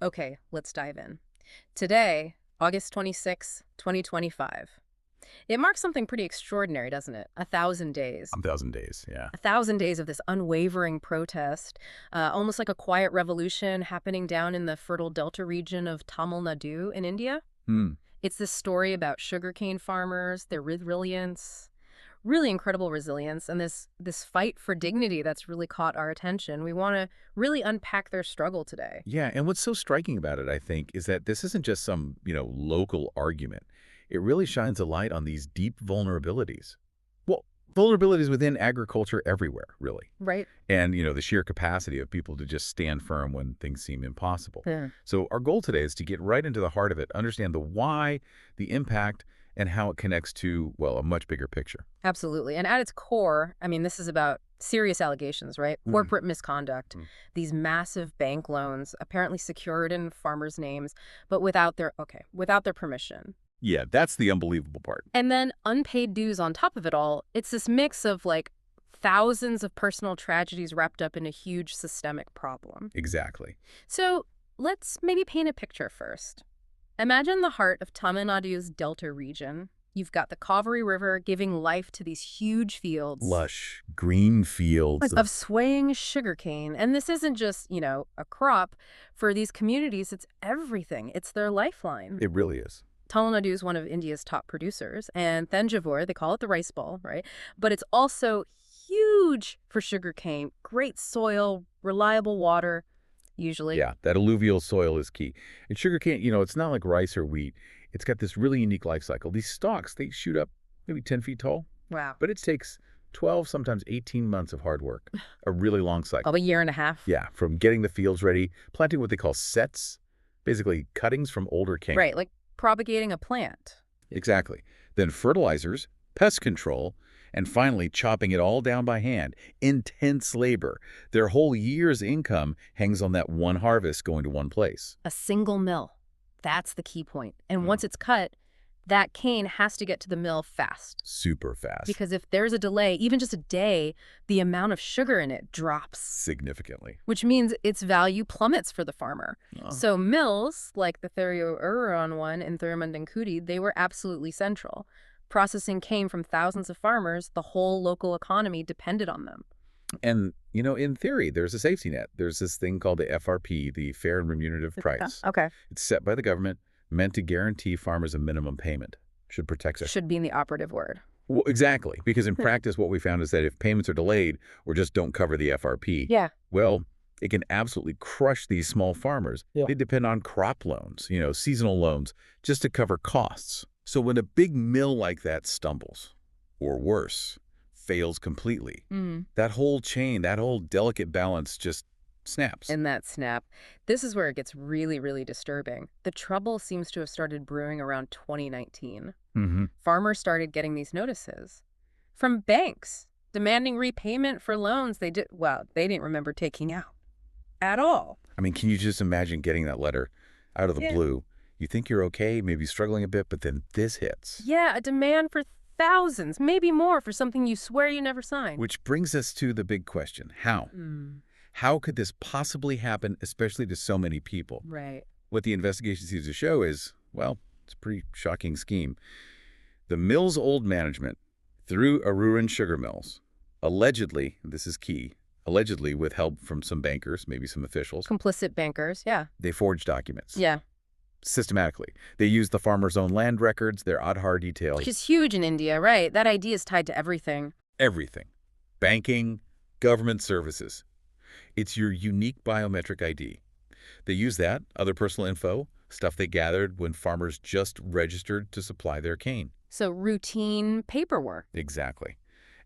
Okay, let's dive in. Today, August 26, 2025. It marks something pretty extraordinary, doesn't it? 1,000 days. 1,000 days, yeah. 1,000 days of this unwavering protest, almost like a quiet revolution happening down in the fertile delta region of Tamil Nadu in India. Hmm. It's this story about sugarcane farmers, their resilience, really incredible resilience, and this fight for dignity that's really caught our attention. We want to really unpack their struggle today. Yeah, and what's so striking about it, I think, is that this isn't just some, local argument. It really shines a light on these deep vulnerabilities. Well, vulnerabilities within agriculture everywhere, really. Right? And, the sheer capacity of people to just stand firm when things seem impossible. Yeah. So our goal today is to get right into the heart of it, understand the why, the impact, and how it connects to, well, a much bigger picture. Absolutely. And at its core, I mean, this is about serious allegations, right? Mm. Corporate misconduct, Mm. these massive bank loans apparently secured in farmers' names, but without their permission. Yeah, that's the unbelievable part. And then unpaid dues on top of it all. It's this mix of like thousands of personal tragedies wrapped up in a huge systemic problem. Exactly. So let's maybe paint a picture first. Imagine the heart of Tamil Nadu's delta region. You've got the Kaveri River giving life to these huge fields Lush, green fields. of swaying sugarcane. And this isn't just, a crop. For these communities, it's everything. It's their lifeline. It really is. Tamil Nadu is one of India's top producers, and Thanjavur, they call it the rice bowl, right? But it's also huge for sugarcane. Great soil, reliable water, usually. Yeah, that alluvial soil is key. And sugarcane, it's not like rice or wheat. It's got this really unique life cycle. These stalks, they shoot up maybe 10 feet tall, Wow. but it takes 12, sometimes 18 months of hard work, a really long cycle. About a year and a half. Yeah, from getting the fields ready, planting what they call sets, basically cuttings from older cane. Right, like propagating a plant. Exactly. Then fertilizers, pest control, and finally chopping it all down by hand. Intense labor. Their whole year's income hangs on that one harvest going to one place. A single mill. That's the key point. And Mm. once it's cut, that cane has to get to the mill fast. Super fast. Because if there's a delay, even just a day, the amount of sugar in it drops, Significantly. which means its value plummets for the farmer. Oh. So mills, like the Thiru Arooran one in Thirumandankudi, they were absolutely central. Processing cane from thousands of farmers, the whole local economy depended on them. And, in theory, there's a safety net. There's this thing called the FRP, the Fair and Remunerative Price. Okay. It's set by the government, meant to guarantee farmers a minimum payment. Should protect us. Should be in the operative word. Well, exactly, because in practice, what we found is that if payments are delayed or just don't cover the FRP, Yeah. well, it can absolutely crush these small farmers. Yeah. They depend on crop loans, seasonal loans, just to cover costs. So when a big mill like that stumbles, or worse, fails completely, that whole chain, that whole delicate balance just snaps. In that snap, this is where it gets really, really disturbing. The trouble seems to have started brewing around 2019. Mm-hmm. Farmers started getting these notices from banks demanding repayment for loans they didn't remember taking out at all. I mean, can you just imagine getting that letter out of the Yeah. blue? You think you're okay, maybe struggling a bit, but then this hits. Yeah, a demand for thousands, maybe more, for something you swear you never signed. Which brings us to the big question. How? How could this possibly happen, especially to so many people? Right. What the investigation seems to show is, well, it's a pretty shocking scheme. The mill's old management, Thiru Arooran Sugar Mills, allegedly, this is key, allegedly with help from some bankers, maybe some officials, Complicit bankers, yeah. they forged documents. Yeah. Systematically. They used the farmers' own land records, their Aadhaar details. Which is huge in India, right? That idea is tied to everything. Everything. Banking, government services. It's your unique biometric ID. They use that, other personal info, stuff they gathered when farmers just registered to supply their cane. So routine paperwork. Exactly.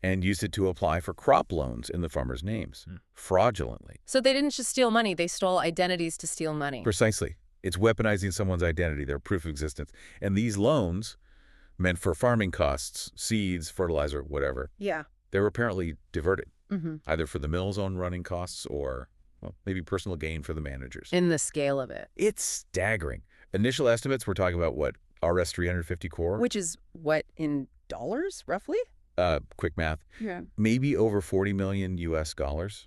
And used it to apply for crop loans in the farmers' names, fraudulently. So they didn't just steal money, they stole identities to steal money. Precisely. It's weaponizing someone's identity, their proof of existence. And these loans, meant for farming costs, seeds, fertilizer, whatever, Yeah. they were apparently diverted, Mm-hmm. either for the mill's own running costs or, well, maybe personal gain for the managers. In the scale of it. It's staggering. Initial estimates, we're talking about, what, RS 350 core? Which is what, in dollars, roughly? Quick math. Yeah. Maybe over 40 million US dollars.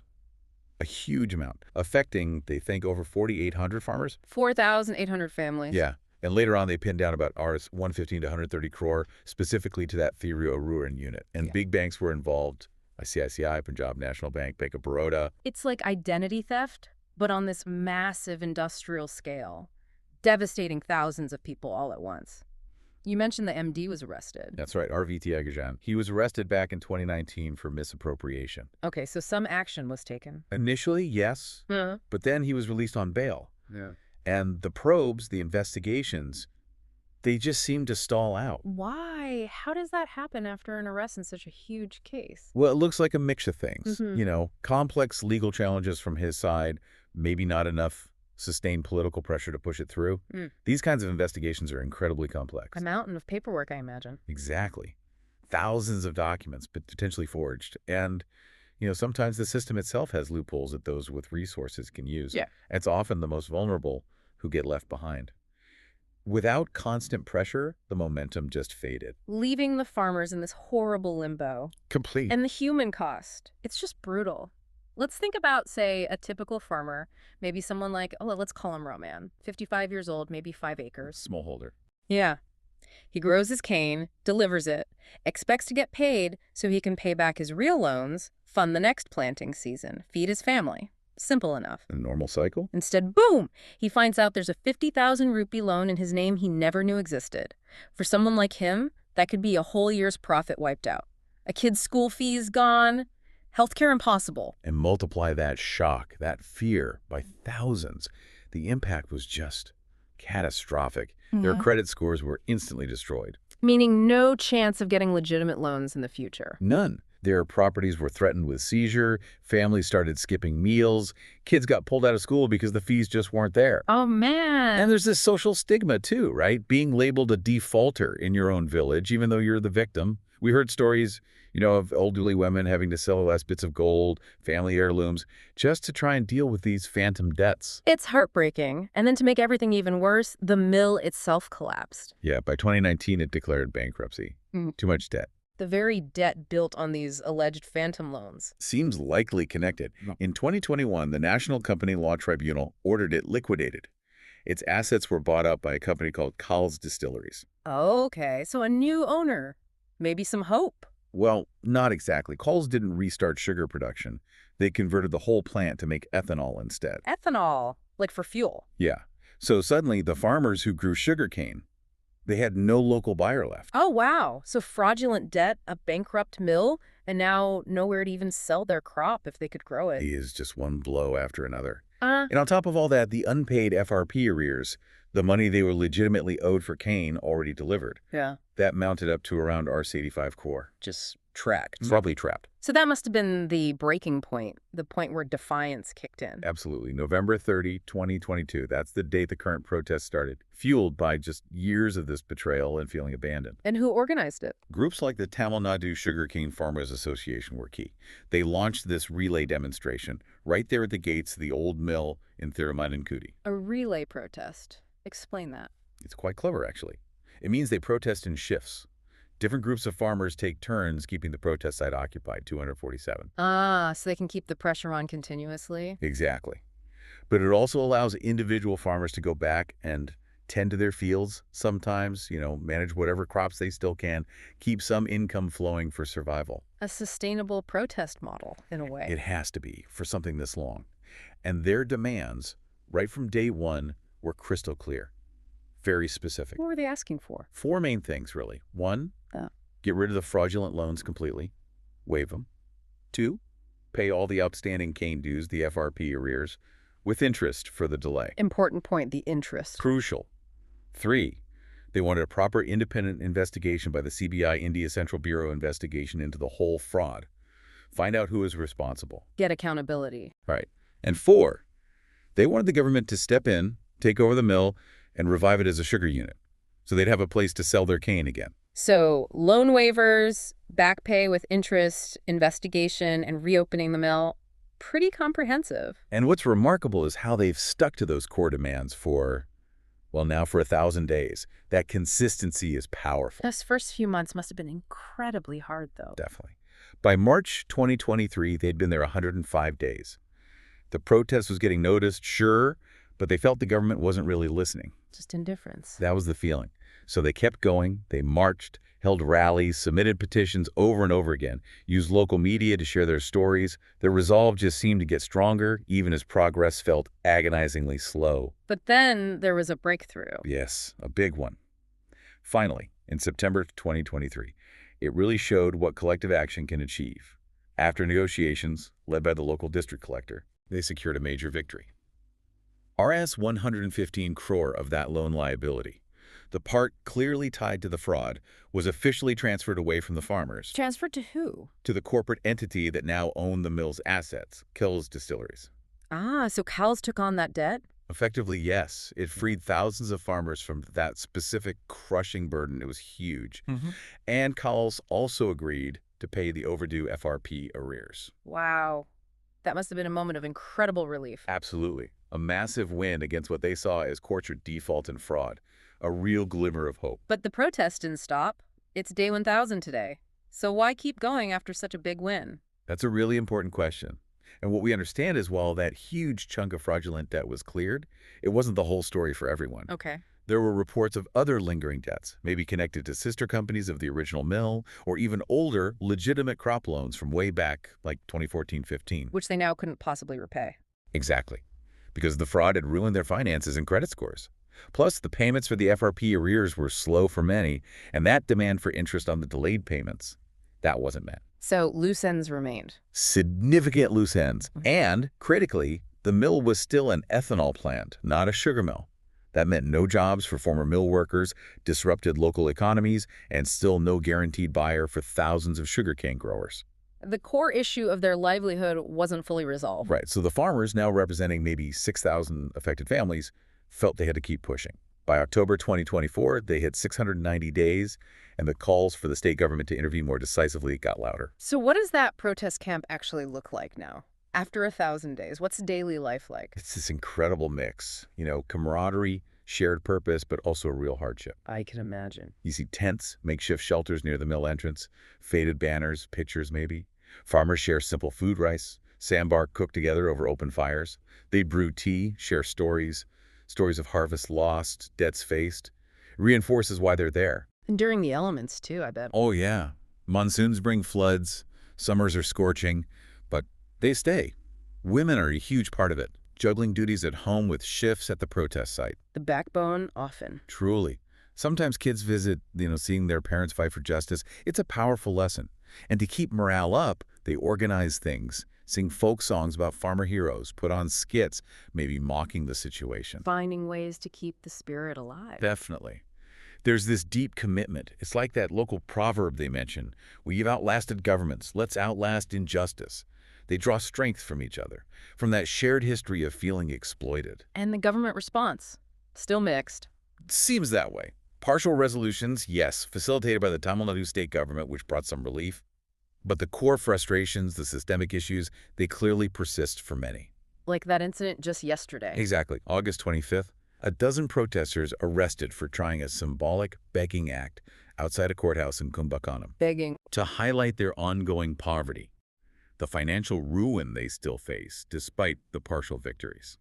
A huge amount, affecting, they think, over 4,800 farmers. 4,800 families. Yeah. And later on, they pinned down about Rs 115 to 130 crore, specifically to that Thiru Arooran unit. And big banks were involved. ICICI, Punjab National Bank, Bank of Baroda. It's like identity theft, but on this massive industrial scale, devastating thousands of people all at once. You mentioned the MD was arrested. That's right, RVT Agajan. He was arrested back in 2019 for misappropriation. Okay, so some action was taken. Initially, yes, but then he was released on bail. Yeah. And the probes, the investigations, they just seemed to stall out. Why? How does that happen after an arrest in such a huge case? Well, it looks like a mix of things. You know, complex legal challenges from his side, maybe not enough sustained political pressure to push it through. These kinds of investigations are incredibly complex. A mountain of paperwork, I imagine. Exactly. Thousands of documents, but potentially forged. And, you know, sometimes the system itself has loopholes that those with resources can use. Yeah. It's often the most vulnerable who get left behind. Without constant pressure, the momentum just faded. Leaving the farmers in this horrible limbo. Complete. And the human cost. It's just brutal. Let's think about, say, a typical farmer, maybe someone like, oh, let's call him Roman, 55 years old, maybe 5 acres. Smallholder. Yeah. He grows his cane, delivers it, expects to get paid so he can pay back his real loans, fund the next planting season, feed his family. Simple enough. A normal cycle? Instead, boom! He finds out there's a 50,000 rupee loan in his name he never knew existed. For someone like him, that could be a whole year's profit wiped out. A kid's school fees gone. Healthcare impossible. And multiply that shock, that fear, by thousands. The impact was just catastrophic. Their credit scores were instantly destroyed. Meaning no chance of getting legitimate loans in the future. None. Their properties were threatened with seizure, families started skipping meals, kids got pulled out of school because the fees just weren't there. Oh, man. And there's this social stigma, too, right? Being labeled a defaulter in your own village, even though you're the victim. We heard stories, you know, of elderly women having to sell last bits of gold, family heirlooms, just to try and deal with these phantom debts. It's heartbreaking. And then to make everything even worse, the mill itself collapsed. Yeah, by 2019, it declared bankruptcy. Too much debt. The very debt built on these alleged phantom loans. Seems likely connected. In 2021, the National Company Law Tribunal ordered it liquidated. Its assets were bought up by a company called Coles Distilleries. Okay, so a new owner. Maybe some hope. Well, not exactly. Coles didn't restart sugar production. They converted the whole plant to make ethanol instead. Ethanol, like for fuel. Yeah. So suddenly, the farmers who grew sugarcane, they had no local buyer left. Oh, wow. So fraudulent debt, a bankrupt mill, and now nowhere to even sell their crop if they could grow it. It is just one blow after another. And on top of all that, the unpaid FRP arrears, the money they were legitimately owed for cane, already delivered. Yeah. That mounted up to around Rs 85 crore. Just tracked. Probably trapped. So that must have been the breaking point, the point where defiance kicked in. Absolutely. November 30, 2022. That's the date the current protest started, fueled by just years of this betrayal and feeling abandoned. And who organized it? Groups like the Nadu Sugarcane Farmers Association were key. They launched this relay demonstration right there at the gates of the old mill in Thirumandankudi. A relay protest. Explain that. It's quite clever, actually. It means they protest in shifts. Different groups of farmers take turns keeping the protest site occupied, 247. So they can keep the pressure on continuously? Exactly. But it also allows individual farmers to go back and tend to their fields sometimes, you know, manage whatever crops they still can, keep some income flowing for survival. A sustainable protest model, in a way. It has to be for something this long. And their demands, right from day one, were crystal clear. Very specific. What were they asking for? 4 main things, really. 1, get rid of the fraudulent loans completely. Waive them. 2, pay all the outstanding cane dues, the FRP arrears, with interest for the delay. Important point, the interest. Crucial. 3, they wanted a proper independent investigation by the CBI India Central Bureau investigation into the whole fraud. Find out who is responsible. Get accountability. Right. And 4, they wanted the government to step in, take over the mill, and revive it as a sugar unit, so they'd have a place to sell their cane again. So loan waivers, back pay with interest, investigation, and reopening the mill. Pretty comprehensive. And what's remarkable is how they've stuck to those core demands for, well, now for 1,000 days. That consistency is powerful. Those first few months must have been incredibly hard, though. Definitely. By March 2023, they'd been there 105 days. The protest was getting noticed, sure, but they felt the government wasn't really listening. Just indifference. That was the feeling. So they kept going, they marched, held rallies, submitted petitions over and over again, used local media to share their stories. Their resolve just seemed to get stronger, even as progress felt agonizingly slow. But then there was a breakthrough. Yes, a big one. Finally, in September 2023, it really showed what collective action can achieve. After negotiations, led by the local district collector, they secured a major victory. Rs 115 crore of that loan liability, the part clearly tied to the fraud, was officially transferred away from the farmers. Transferred to who? To the corporate entity that now owned the mill's assets, Kells Distilleries. Ah, so Kells took on that debt? Effectively, yes. It freed thousands of farmers from that specific crushing burden. It was huge. And Kells also agreed to pay the overdue FRP arrears. Wow. That must have been a moment of incredible relief. Absolutely. A massive win against what they saw as court default and fraud. A real glimmer of hope. But the protest didn't stop. It's day 1000 today. So why keep going after such a big win? That's a really important question. And what we understand is while that huge chunk of fraudulent debt was cleared, it wasn't the whole story for everyone. Okay. There were reports of other lingering debts, maybe connected to sister companies of the original mill, or even older, legitimate crop loans from way back, like 2014-15. Which they now couldn't possibly repay. Exactly. Because the fraud had ruined their finances and credit scores. Plus, the payments for the FRP arrears were slow for many, and that demand for interest on the delayed payments, that wasn't met. So loose ends remained. Significant loose ends. And, critically, the mill was still an ethanol plant, not a sugar mill. That meant no jobs for former mill workers, disrupted local economies, and still no guaranteed buyer for thousands of sugarcane growers. The core issue of their livelihood wasn't fully resolved. Right, so the farmers, now representing maybe 6,000 affected families, felt they had to keep pushing. By October 2024, they hit 690 days, and the calls for the state government to intervene more decisively got louder. So what does that protest camp actually look like now? After 1,000 days, what's daily life like? It's this incredible mix, camaraderie, shared purpose, but also a real hardship. I can imagine. You see tents, makeshift shelters near the mill entrance, faded banners, pictures maybe. Farmers share simple food rice, sandbar cooked together over open fires. They brew tea, share stories of harvest lost, debts faced. Reinforces why they're there. And during the elements, too, I bet. Oh, yeah. Monsoons bring floods, summers are scorching, but they stay. Women are a huge part of it, juggling duties at home with shifts at the protest site. The backbone, often. Truly. Sometimes kids visit, seeing their parents fight for justice. It's a powerful lesson. And to keep morale up, they organize things, sing folk songs about farmer heroes, put on skits, maybe mocking the situation. Finding ways to keep the spirit alive. Definitely. There's this deep commitment. It's like that local proverb they mention. We've outlasted governments. Let's outlast injustice. They draw strength from each other, from that shared history of feeling exploited. And the government response? Still mixed. Seems that way. Partial resolutions, yes, facilitated by the Tamil Nadu state government, which brought some relief. But the core frustrations, the systemic issues, they clearly persist for many. Like that incident just yesterday. Exactly. August 25th, a dozen protesters arrested for trying a symbolic begging act outside a courthouse in Kumbakonam. Begging. To highlight their ongoing poverty, the financial ruin they still face despite the partial victories.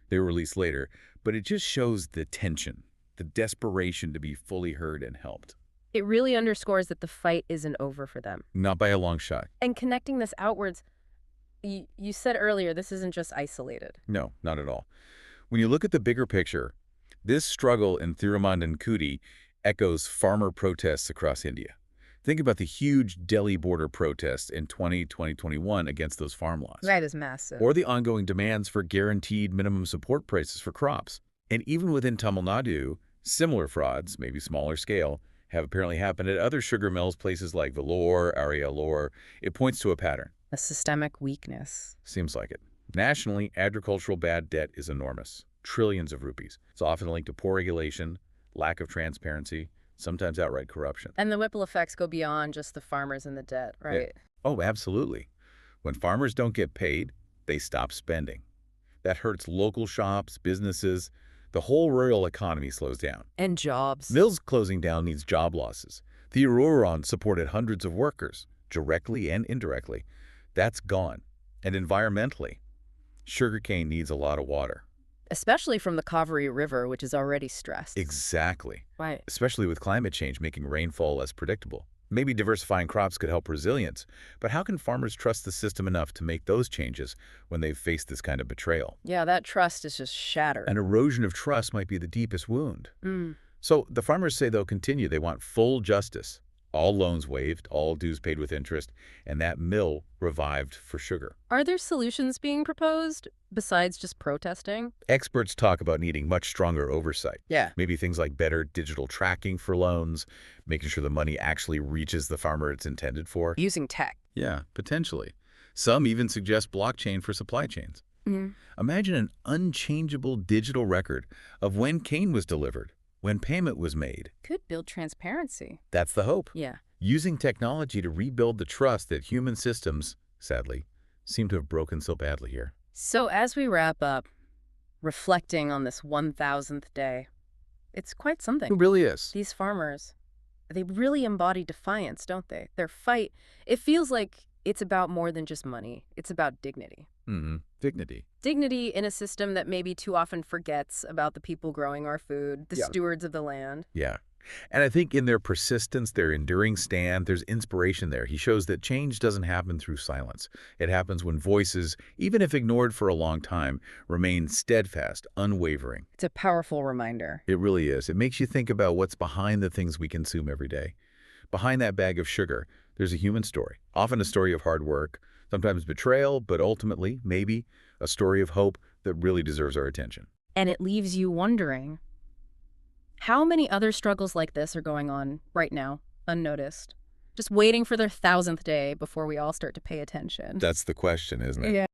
They were released later, but it just shows the tension, the desperation to be fully heard and helped. It really underscores that the fight isn't over for them. Not by a long shot. And connecting this outwards, you said earlier, this isn't just isolated. No, not at all. When you look at the bigger picture, this struggle in Thirumandankudi echoes farmer protests across India. Think about the huge Delhi border protests in 2021 against those farm laws. That is massive. Or the ongoing demands for guaranteed minimum support prices for crops. And even within Tamil Nadu, similar frauds, maybe smaller scale, have apparently happened at other sugar mills, places like Vellore, Arialore. It points to a pattern. A systemic weakness. Seems like it. Nationally, agricultural bad debt is enormous. Trillions of rupees. It's often linked to poor regulation, lack of transparency, sometimes outright corruption. And the ripple effects go beyond just the farmers and the debt, right? Yeah. Oh, absolutely. When farmers don't get paid, they stop spending. That hurts local shops, businesses. The whole rural economy slows down. And jobs. Mills closing down means job losses. Thiru Arooran supported hundreds of workers, directly and indirectly. That's gone. And environmentally, Sugarcane needs a lot of water. Especially from the Kaveri River, which is already stressed. Exactly. Right. Especially with climate change making rainfall less predictable. Maybe diversifying crops could help resilience, but how can farmers trust the system enough to make those changes when they've faced this kind of betrayal? Yeah, that trust is just shattered. An erosion of trust might be the deepest wound. Mm. So the farmers say they'll continue. They want full justice, all loans waived, all dues paid with interest, and that mill revived for sugar. Are there solutions being proposed besides just protesting? Experts talk about needing much stronger oversight. Yeah. Maybe things like better digital tracking for loans, making sure the money actually reaches the farmer it's intended for. Using tech. Yeah, potentially. Some even suggest blockchain for supply chains. Mm. Imagine an unchangeable digital record of when cane was delivered, when payment was made. Could build transparency. That's the hope. Yeah. Using technology to rebuild the trust that human systems, sadly, seem to have broken so badly here. So as we wrap up, reflecting on this 1,000th day, it's quite something. It really is. These farmers, they really embody defiance, don't they? Their fight, it feels like it's about more than just money. It's about dignity. Dignity. Dignity in a system that maybe too often forgets about the people growing our food, the stewards of the land. Yeah. And I think in their persistence, their enduring stand, there's inspiration there. He shows that change doesn't happen through silence. It happens when voices, even if ignored for a long time, remain steadfast, unwavering. It's a powerful reminder. It really is. It makes you think about what's behind the things we consume every day. Behind that bag of sugar, there's a human story, often a story of hard work, sometimes betrayal, but ultimately, maybe, a story of hope that really deserves our attention. And it leaves you wondering, how many other struggles like this are going on right now, unnoticed? Just waiting for their 1,000th day before we all start to pay attention. That's the question, isn't it? Yeah.